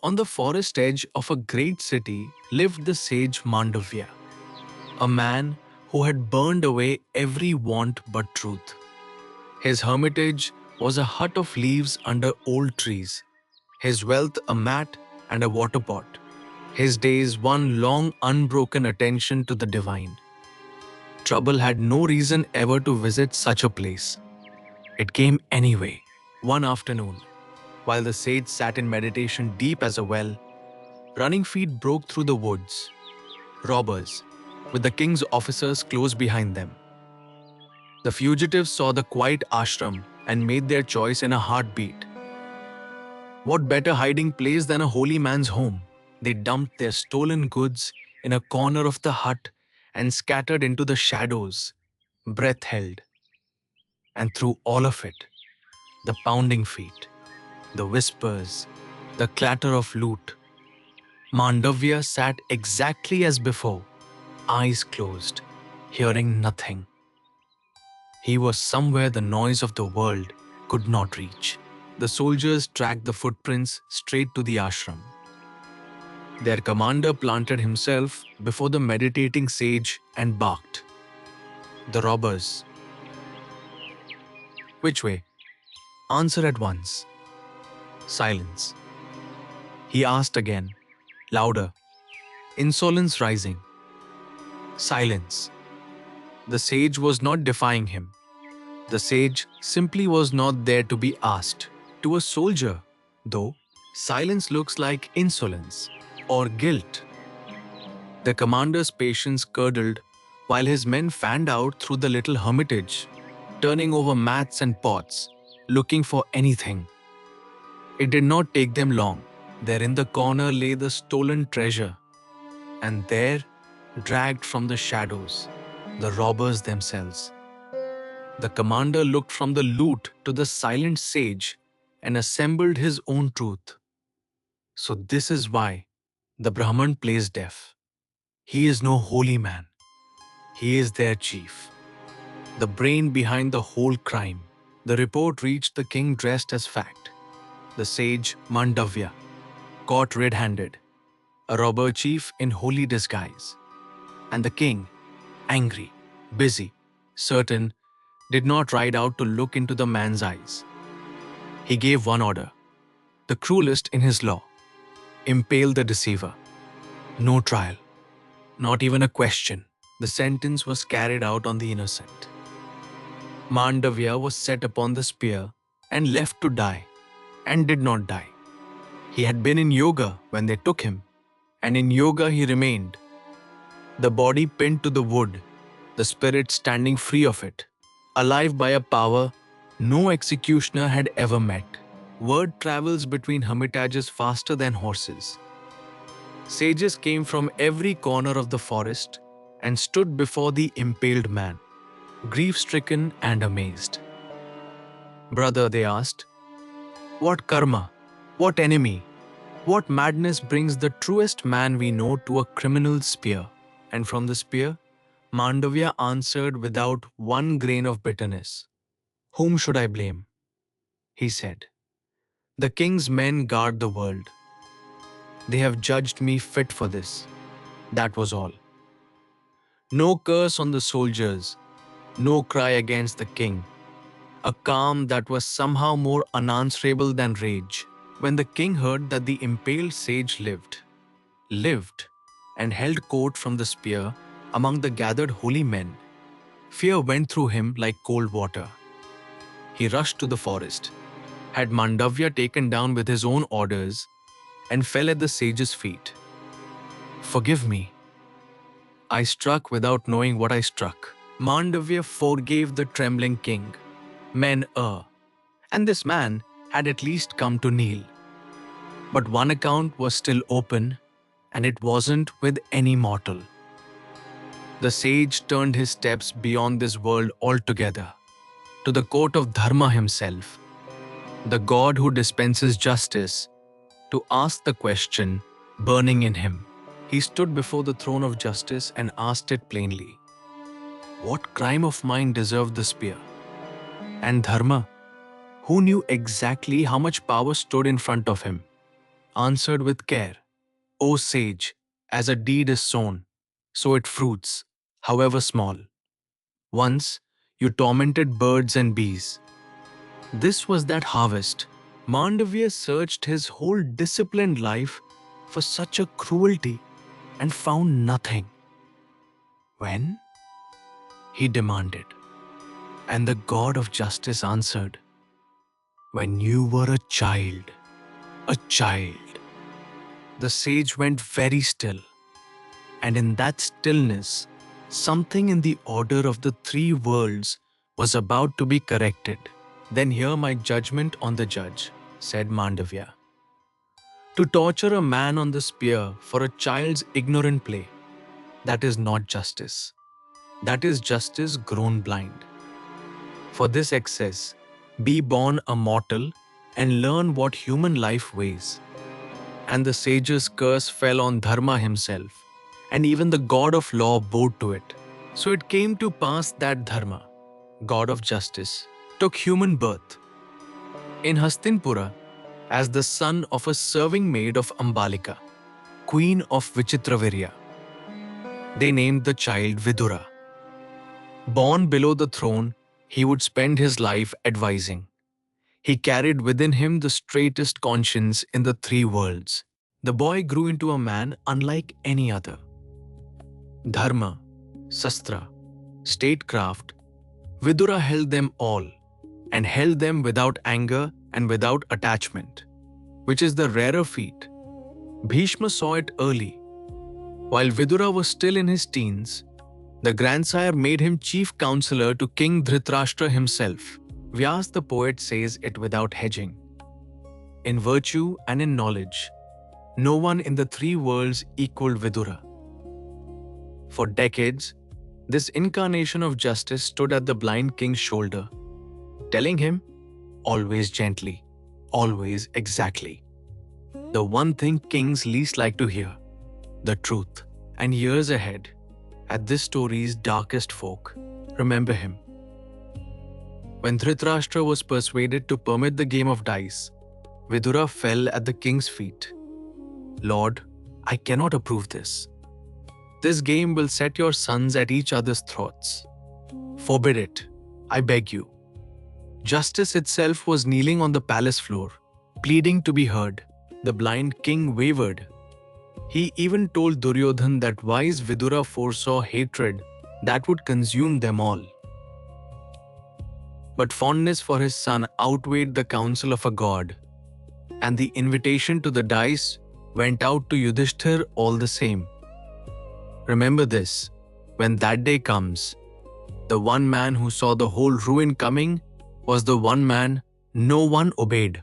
On the forest edge of a great city lived the sage Mandavya, a man who had burned away every want but truth. His hermitage was a hut of leaves under old trees, his wealth a mat and a water pot, his days one long unbroken attention to the divine. Trouble had no reason ever to visit such a place. It came anyway, one afternoon, while the sage sat in meditation deep as a well. Running feet broke through the woods. Robbers, with the king's officers close behind them. The fugitives saw the quiet ashram and made their choice in a heartbeat. What better hiding place than a holy man's home? They dumped their stolen goods in a corner of the hut and scattered into the shadows, breath held. And through all of it, the pounding feet, the whispers, the clatter of loot, Mandavya sat exactly as before, eyes closed, hearing nothing. He was somewhere the noise of the world could not reach. The soldiers tracked the footprints straight to the ashram. Their commander planted himself before the meditating sage and barked. The robbers. Which way? Answer at once. Silence. He asked again, louder. Insolence rising. Silence. The sage was not defying him. The sage simply was not there to be asked. To a soldier, though, silence looks like insolence or guilt. The commander's patience curdled while his men fanned out through the little hermitage, turning over mats and pots, looking for anything. It did not take them long. There in the corner lay the stolen treasure, and there, dragged from the shadows, the robbers themselves. The commander looked from the loot to the silent sage and assembled his own truth. So this is why the Brahman plays deaf. He is no holy man. He is their chief, the brain behind the whole crime. The report reached the king dressed as fact. The sage Mandavya, caught red-handed, a robber chief in holy disguise. And the king, angry, busy, certain, did not ride out to look into the man's eyes. He gave one order, the cruelest in his law: impale the deceiver. No trial, not even a question. The sentence was carried out on the innocent. Mandavya was set upon the spear and left to die, and did not die. He had been in yoga when they took him, and in yoga he remained. The body pinned to the wood, the spirit standing free of it, alive by a power no executioner had ever met. Word travels between hermitages faster than horses. Sages came from every corner of the forest and stood before the impaled man, grief-stricken and amazed. Brother, they asked, what karma, what enemy, what madness brings the truest man we know to a criminal's spear? And from the spear, Mandavya answered without one grain of bitterness. Whom should I blame? He said. The king's men guard the world. They have judged me fit for this. That was all. No curse on the soldiers, no cry against the king. A calm that was somehow more unanswerable than rage. When the king heard that the impaled sage lived, and held court from the spear among the gathered holy men, fear went through him like cold water. He rushed to the forest, had Mandavya taken down with his own orders, and fell at the sage's feet. Forgive me. I struck without knowing what I struck. Mandavya forgave the trembling king. Men err, and this man had at least come to kneel. But one account was still open, and it wasn't with any mortal. The sage turned his steps beyond this world altogether, to the court of Dharma himself, the God who dispenses justice, to ask the question burning in him. He stood before the throne of justice and asked it plainly. What crime of mine deserved the spear? And Dharma, who knew exactly how much power stood in front of him, answered with care, O sage, as a deed is sown, so it fruits, however small. Once you tormented birds and bees. This was that harvest. Mandavya searched his whole disciplined life for such a cruelty and found nothing. When? He demanded. And the god of justice answered, When you were a child. A child. The sage went very still, and in that stillness, something in the order of the three worlds was about to be corrected. Then hear my judgment on the judge, said Mandavya. To torture a man on the spear for a child's ignorant play, that is not justice. That is justice grown blind. For this excess, be born a mortal and learn what human life weighs. And the sage's curse fell on Dharma himself, and even the god of law bowed to it. So it came to pass that Dharma, god of justice, took human birth in Hastinpura as the son of a serving maid of Ambalika, queen of Vichitravirya. They named the child Vidura. Born below the throne, he would spend his life advising. He carried within him the straightest conscience in the three worlds. The boy grew into a man unlike any other. Dharma, Sastra, statecraft, Vidura held them all, and held them without anger and without attachment, which is the rarer feat. Bhishma saw it early. While Vidura was still in his teens, the grandsire made him chief counselor to King Dhritarashtra himself. Vyasa the poet says it without hedging. In virtue and in knowledge, no one in the three worlds equaled Vidura. For decades, this incarnation of justice stood at the blind king's shoulder, telling him, always gently, always exactly, the one thing kings least like to hear, the truth. And years ahead, at this story's darkest fork, remember him. When Dhritarashtra was persuaded to permit the game of dice, Vidura fell at the king's feet. Lord, I cannot approve this. This game will set your sons at each other's throats. Forbid it, I beg you. Justice itself was kneeling on the palace floor, pleading to be heard. The blind king wavered. He even told Duryodhan that wise Vidura foresaw hatred that would consume them all. But fondness for his son outweighed the counsel of a god, and the invitation to the dice went out to Yudhishthir all the same. Remember this, when that day comes, the one man who saw the whole ruin coming was the one man no one obeyed.